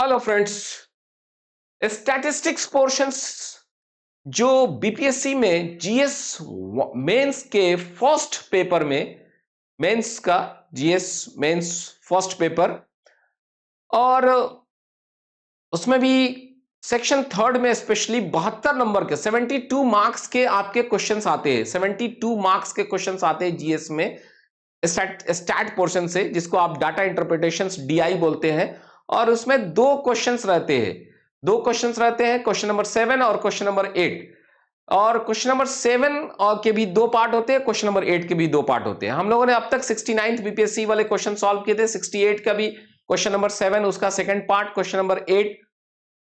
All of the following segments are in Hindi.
Hello friends. स्टैटिस्टिक्स पोर्शंस जो बीपीएससी में जीएस मेंस के फर्स्ट पेपर में, मेंस का जीएस मेंस फर्स्ट पेपर, और उसमें भी सेक्शन थर्ड में स्पेशली 72 नंबर के 72 मार्क्स के आपके क्वेश्चंस आते हैं। 72 मार्क्स के क्वेश्चंस आते हैं जीएस में स्टैट पोर्शन से, जिसको आप डाटा इंटरप्रिटेशंस डीआई बोलते हैं। और उसमें दो क्वेश्चंस रहते हैं, क्वेश्चन नंबर 7 और क्वेश्चन नंबर 8। और क्वेश्चन नंबर 7 और के भी दो पार्ट होते हैं, क्वेश्चन नंबर 8 के भी दो पार्ट होते हैं। हम लोगों ने अब तक 69th बीपीएससी वाले क्वेश्चन सॉल्व किए थे। 68 का भी क्वेश्चन नंबर 7 उसका second part, question number 8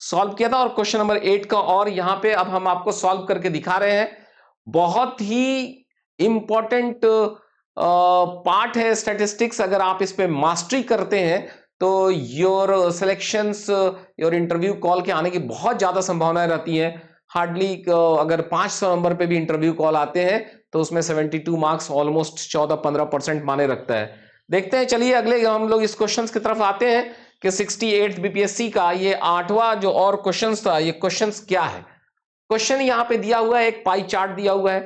solve किया था, और क्वेश्चन नंबर 8 का और यहां पे अब हम आपको सॉल्व करके दिखा रहे हैं। बहुत ही इंपॉर्टेंट पार्ट है स्टैटिस्टिक्स। अगर आप इस पे मास्टरी करते हैं तो your selections, your interview call के आने की बहुत ज्यादा संभावनाएं रहती हैं। हार्डली अगर 500 नंबर पे भी इंटरव्यू कॉल आते हैं तो उसमें 72 मार्क्स ऑलमोस्ट 14-15% माने रखता है। देखते हैं, चलिए अगले हम लोग इस क्वेश्चंस की तरफ आते हैं कि 68 बीपीएससी का ये 8वां जो और क्वेश्चंस था, ये क्वेश्चंस क्या है। क्वेश्चन यहां पे दिया हुआ है, एक पाई चार्ट दिया हुआ है।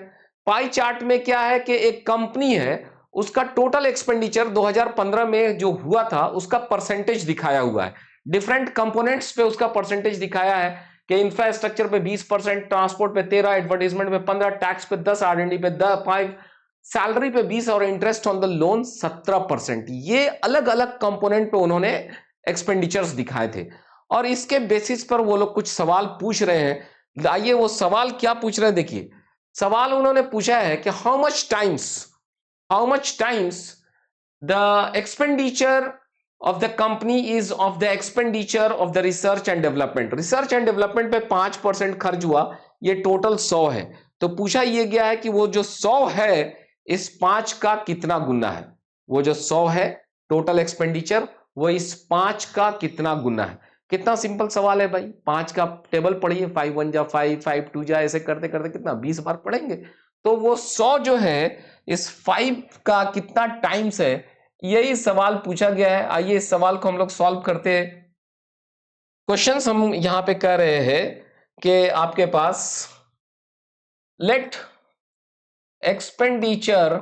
पाई चार्ट में क्या है कि एक कंपनी है, उसका टोटल एक्सपेंडिचर 2015 में जो हुआ था उसका परसेंटेज दिखाया हुआ है। डिफरेंट कंपोनेंट्स पे उसका परसेंटेज दिखाया है कि इंफ्रास्ट्रक्चर पे 20%, ट्रांसपोर्ट पे 13, एडवर्टाइजमेंट पे 15, टैक्स पे 10, आरएनडी पे 5, सैलरी पे 20 और इंटरेस्ट ऑन द लोन 17%। ये अलग अलग कंपोनेंट पे उन्होंने एक्सपेंडिचर्स दिखाए थे, और इसके बेसिस पर वो लोग कुछ सवाल पूछ रहे हैं। आइए वो सवाल क्या पूछ रहे हैं, देखिए। सवाल उन्होंने पूछा है कि how much times the expenditure of the company is of the expenditure of the research and development. Research and development पे 5% खर्च हुआ, ये टोटल 100 है। तो पूछा ये गया है कि वो जो 100 है इस 5 का कितना गुना है। वो जो 100 है टोटल एक्सपेंडिचर, वो इस 5 का कितना गुना है। कितना सिंपल सवाल है भाई। 5 का टेबल पढ़िए, 5 1 जा 5, 5 2 जा, ऐसे करते करते कितना 20 बार पढ़ेंगे। तो वो 100 जो है इस 5 का कितना टाइम्स है, यही सवाल पूछा गया है। आइए इस सवाल को हम लोग सॉल्व करते हैं। क्वेश्चंस हम यहां पे कर रहे हैं कि आपके पास let expenditure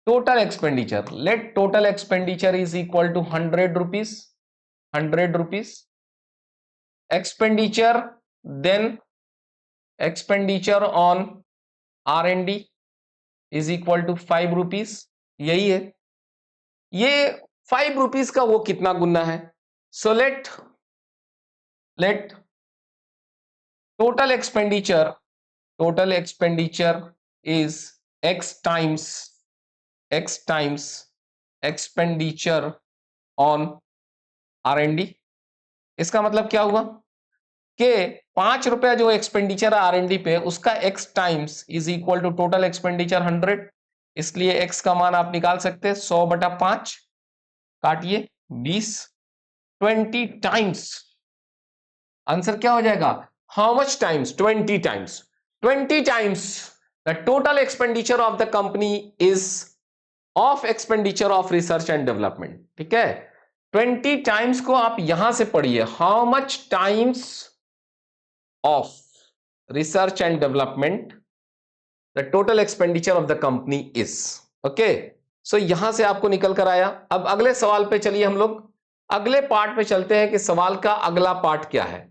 let total expenditure is equal to 100 rupees expenditure, then expenditure on R&D is equal to 5 rupees। यही है, ये 5 रुपीज का वो कितना गुना है। So let total expenditure is x times expenditure on R&D। इसका मतलब क्या हुआ कि 5 रुपया जो एक्सपेंडिचर है R&D पे, उसका x times is equal to total expenditure 100। इसलिए x का मान आप निकाल सकते हैं 100/5, काटिए 20, 20 टाइम्स। आंसर क्या हो जाएगा, how much times, 20 times the total expenditure of the company is of expenditure of research and development. ठीक है, 20 टाइम्स को आप यहां से पढ़िए, how much times of research and development the total expenditure of the company is. Okay, so यहां से आपको निकल कर आया। अब अगले सवाल पे चलिए, हम लोग अगले पार्ट पे चलते हैं कि सवाल का अगला पार्ट क्या है।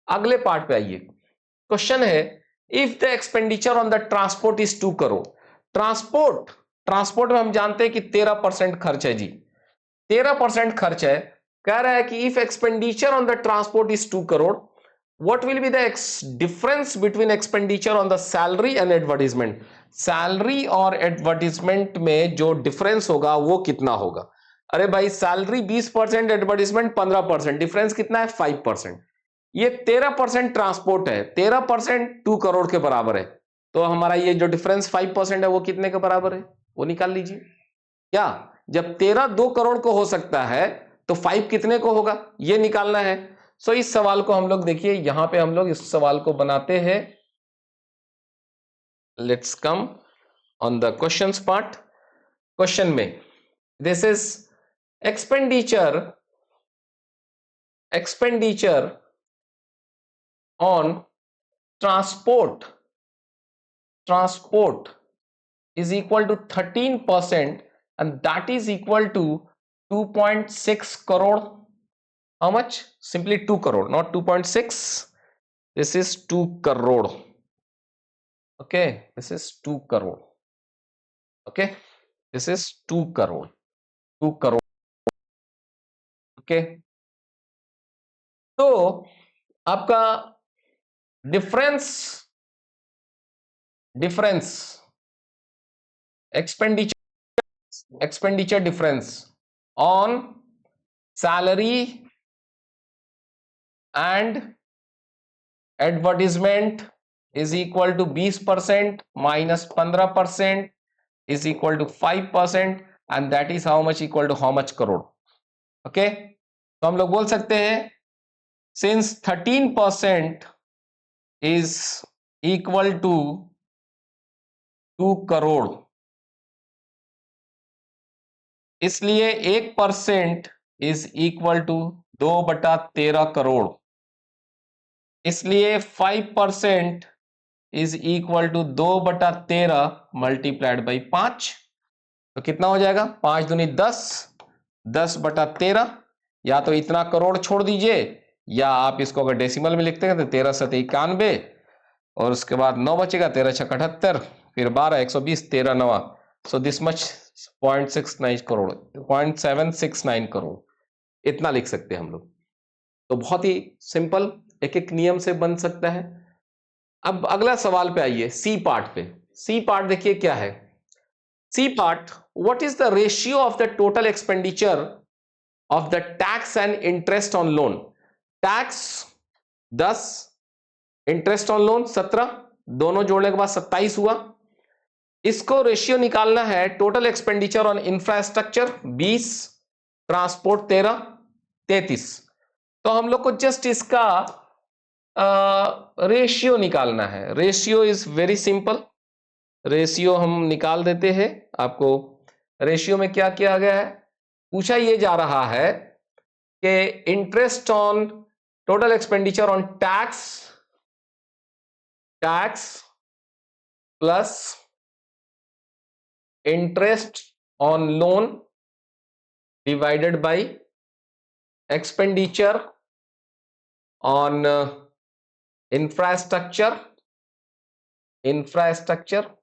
अगले पार्ट पे आइए। क्वेश्चन है, if the expenditure on the transport is 2 crore. Transport में हम जानते हैं कि 13% खर्च है जी, 13% खर्च है। कह रहा है कि if expenditure on the transport is 2 crore, what will be the difference between expenditure on the salary and advertisement। Salary और एडवर्टीजमेंट में जो डिफरेंस होगा वो कितना होगा। अरे भाई, सैलरी 20%, एडवर्टीजमेंट 15%, डिफरेंस कितना है 5%। ये 13% ट्रांसपोर्ट है, 13% 2 करोड़ के बराबर है। तो हमारा ये जो डिफरेंस 5% है वो कितने के बराबर है, वो निकाल लीजिए। क्या, जब 13 2 करोड़ को हो सकता है तो 5 कितने को होगा, ये निकालना है। सो इस सवाल को हम लोग देखिए, यहां पे हम लोग इस सवाल को बनाते हैं। Let's come on the questions part. Question में this is expenditure expenditure on transport is equal to 13%, and that is equal to 2.6 crore. How much? Simply 2 crore, not 2.6. This is 2 crore. Okay, this is 2 crore. Okay, this is 2 crore. 2 crore. Okay, तो आपका difference expenditure difference on salary and advertisement is equal to 20% minus 15% is equal to 5%, and that is how much equal to how much crore. Okay, तो हम लोग बोल सकते हैं since 13% is equal to 2 crore, इसलिए 1% इज इक्वल टू 2/13 करोड़, इसलिए 5% is equal to 2/13 multiplied by 5. तो कितना हो जाएगा? 5 दूनी 10, 10/13. या तो इतना करोड़ छोड़ दीजिए, या आप इसको अगर डेसिमल में लिखते हैं तो 13×91, और उसके बाद 9 बचेगा, 13×6=78, फिर 12, 120, 13×9. So this much 0.69 crore, 0.769 crore, इतना लिख सकते हैं हम लोग. तो बहुत ही सिंपल, एक एक नियम से बन सकता है. अब अगला सवाल पे आइए, सी पार्ट पे. सी पार्ट देखिए क्या है. C part, what is the ratio of the total expenditure of the tax and interest on loan. Tax 10, interest on loan 17, दोनों जोड़ने के बाद 27 हुआ. इसको रेशियो निकालना है. Total expenditure on infrastructure 20, transport 13, 33. तो हम लोग को जस्ट इसका रेशियो निकालना है. Ratio is very simple. Ratio हम निकाल देते हैं. आपको रेशियो में क्या किया गया है, पूछा ये जा रहा है कि interest on total expenditure on tax plus interest on loan divided by expenditure on infrastructure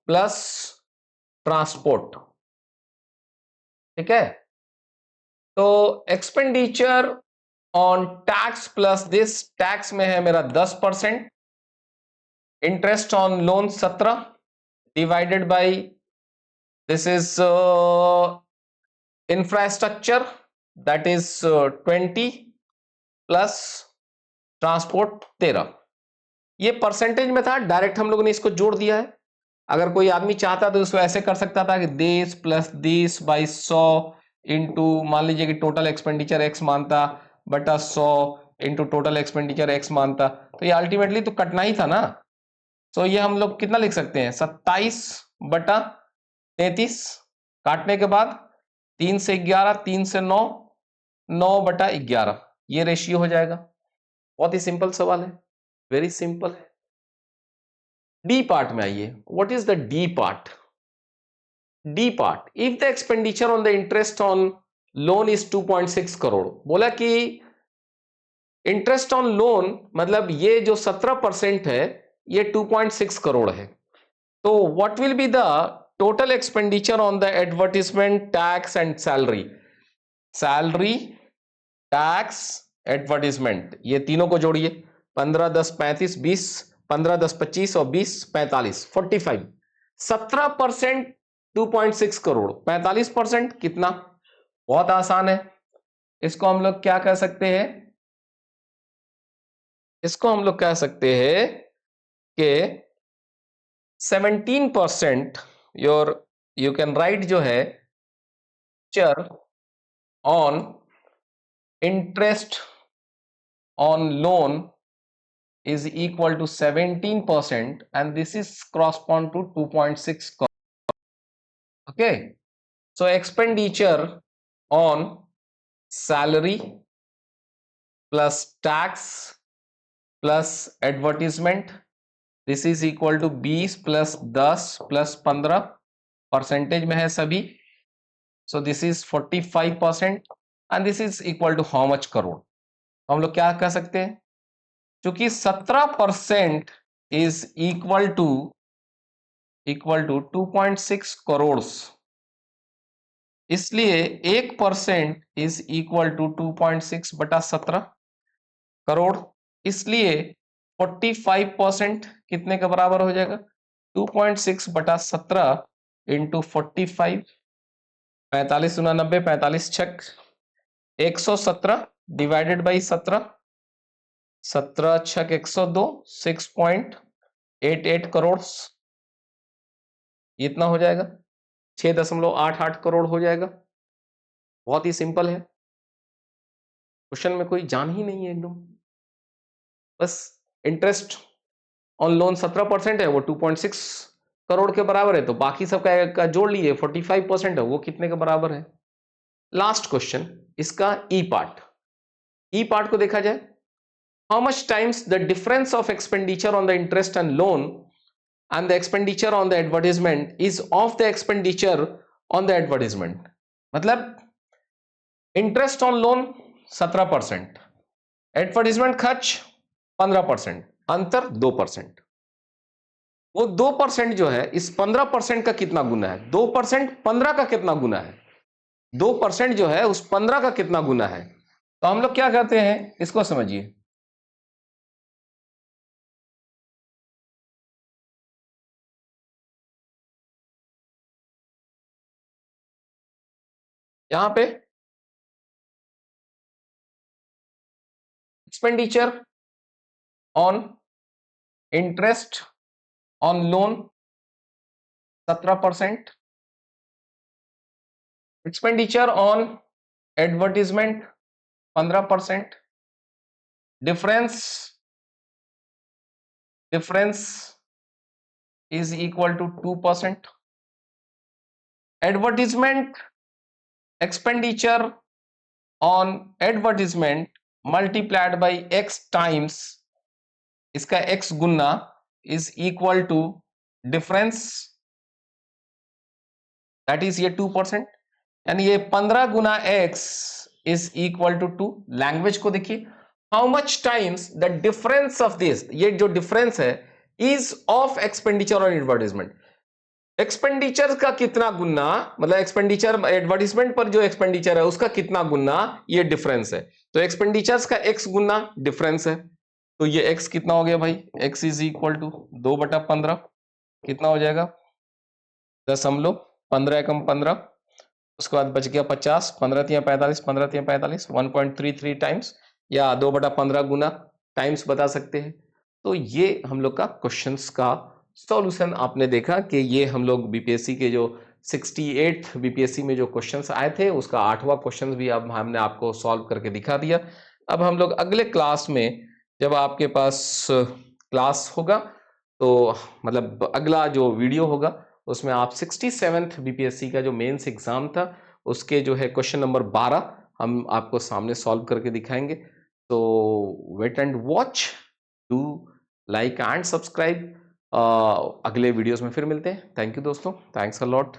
plus transport. ठीक है, तो expenditure on tax plus this, tax में है मेरा 10%, interest on loan 17 divided by this is infrastructure that is 20 plus transport 13. ये परसेंटेज में था, डायरेक्ट हम लोगों ने इसको जोड़ दिया है. अगर कोई आदमी चाहता तो उसको ऐसे कर सकता था कि this plus this by 100 into, मान लीजिए कि टोटल एक्सपेंडिचर एक्स मानता, बटा 100 इंटू टोटल एक्सपेंडिचर एक्स मानता, तो ये अल्टीमेटली तो कटना ही था ना. तो ये हम लोग कितना लिख सकते हैं, 27/33, काटने के बाद 3 से 11, 3 से 9, 9/11, ये रेशियो हो जाएगा. बहुत ही सिंपल सवाल है, वेरी सिंपल है. डी पार्ट में आइए. What is the D part? D part, if the expenditure on the interest on loan is 2.6 crore. बोला कि इंटरेस्ट ऑन लोन मतलब ये जो 17% है ये 2.6 करोड़ है. तो what will be the total expenditure on the advertisement, tax and salary. Salary, tax, advertisement, ये तीनों को जोड़िए. 15, 10, 35, 20, 15, 10, 25 और 20, 45, 45. 17% 2.6 करोड़, 45% कितना? बहुत आसान है. इसको हम लोग क्या कह सकते हैं, इसको हम लोग कह सकते हैं कि 17% योर, यू कैन राइट जो है, चर on interest on loan is equal to 17%, and this is correspond to 2.6 crore. Okay, so expenditure on salary plus tax plus advertisement, this is equal to 20 plus 10 plus 15, percentage में है सभी, so this is 45% and this is equal to how much crore. तो हम लोग क्या कह सकते हैं, क्योंकि 17% इज इक्वल टू 2.6 करोड़, इसलिए 1% इज इक्वल टू 2.6 बटा 17 करोड़, इसलिए 45% कितने के बराबर हो जाएगा, 2.6 बटा 17 इंटू 45, 45 गुना 90, 45 छक 117 डिवाइडेड बाई 17, 17 छक 102, 6.88 करोड़, इतना हो जाएगा, 6.88 करोड़ हो जाएगा। बहुत ही सिंपल है, क्वेश्चन में कोई जान ही नहीं है एकदम, बस इंटरेस्ट ऑन लोन 17% है, वो 2.6 करोड़ के बराबर है, तो बाकी सब का जोड़ लिए 45% है, वो कितने के बराबर है। लास्ट क्वेश्चन इसका ई पार्ट को देखा जाए, how much times the difference of expenditure on the interest and loan and the expenditure on the advertisement is of the expenditure on the advertisement, मतलब इंटरेस्ट ऑन लोन 17%, एडवर्टीजमेंट खर्च 15%, अंतर 2%। वो 2% जो है इस 15% का कितना गुना है, 2% 15 का कितना गुना है, 2% जो है उस 15 का कितना गुना है। तो हम लोग क्या कहते हैं, इसको समझिए, यहां पे expenditure on interest on loan 17%, expenditure on advertisement 15%, difference is equal to 2%, advertisement expenditure on advertisement multiplied by x times, इसका x गुना is equal to difference, that is ये 2%, यानी ये 15 गुना x is equal to 2। Language को देखिए, how much times the difference of this, ये जो डिफरेंस है is of expenditure on advertisement, expenditure का कितना गुना, मतलब एक्सपेंडिचर एडवर्टीजमेंट पर जो एक्सपेंडिचर है उसका कितना गुना, ये डिफरेंस है। तो एक्सपेंडिचर्स का x गुना डिफरेंस है, तो ये x कितना हो गया भाई, x इज इक्वल टू 2/15, कितना हो जाएगा 15 एकम 15, उसके बाद बच गया 50, 15 तिया 45, 15 तिया 45, 1.33 टाइम्स, या 2/15 गुना टाइम्स बता सकते हैं। तो ये हम लोग का क्वेश्चंस का सॉल्यूशन आपने देखा कि ये हम लोग बीपीएससी के जो 68 बीपीएससी में जो क्वेश्चंस आए थे उसका 8वां क्वेश्चन भी अब हमने आपको सॉल्व करके दिखा दिया। अब हम लोग अगले क्लास में, जब आपके पास क्लास होगा तो मतलब अगला जो वीडियो होगा उसमें आप 67th बीपीएससी का जो मेंस एग्जाम था उसके जो है क्वेश्चन नंबर 12 हम आपको सामने सॉल्व करके दिखाएंगे। तो wait and watch, do like and subscribe. अगले वीडियोस में फिर मिलते हैं। थैंक यू दोस्तों, थैंक्स अ लॉट।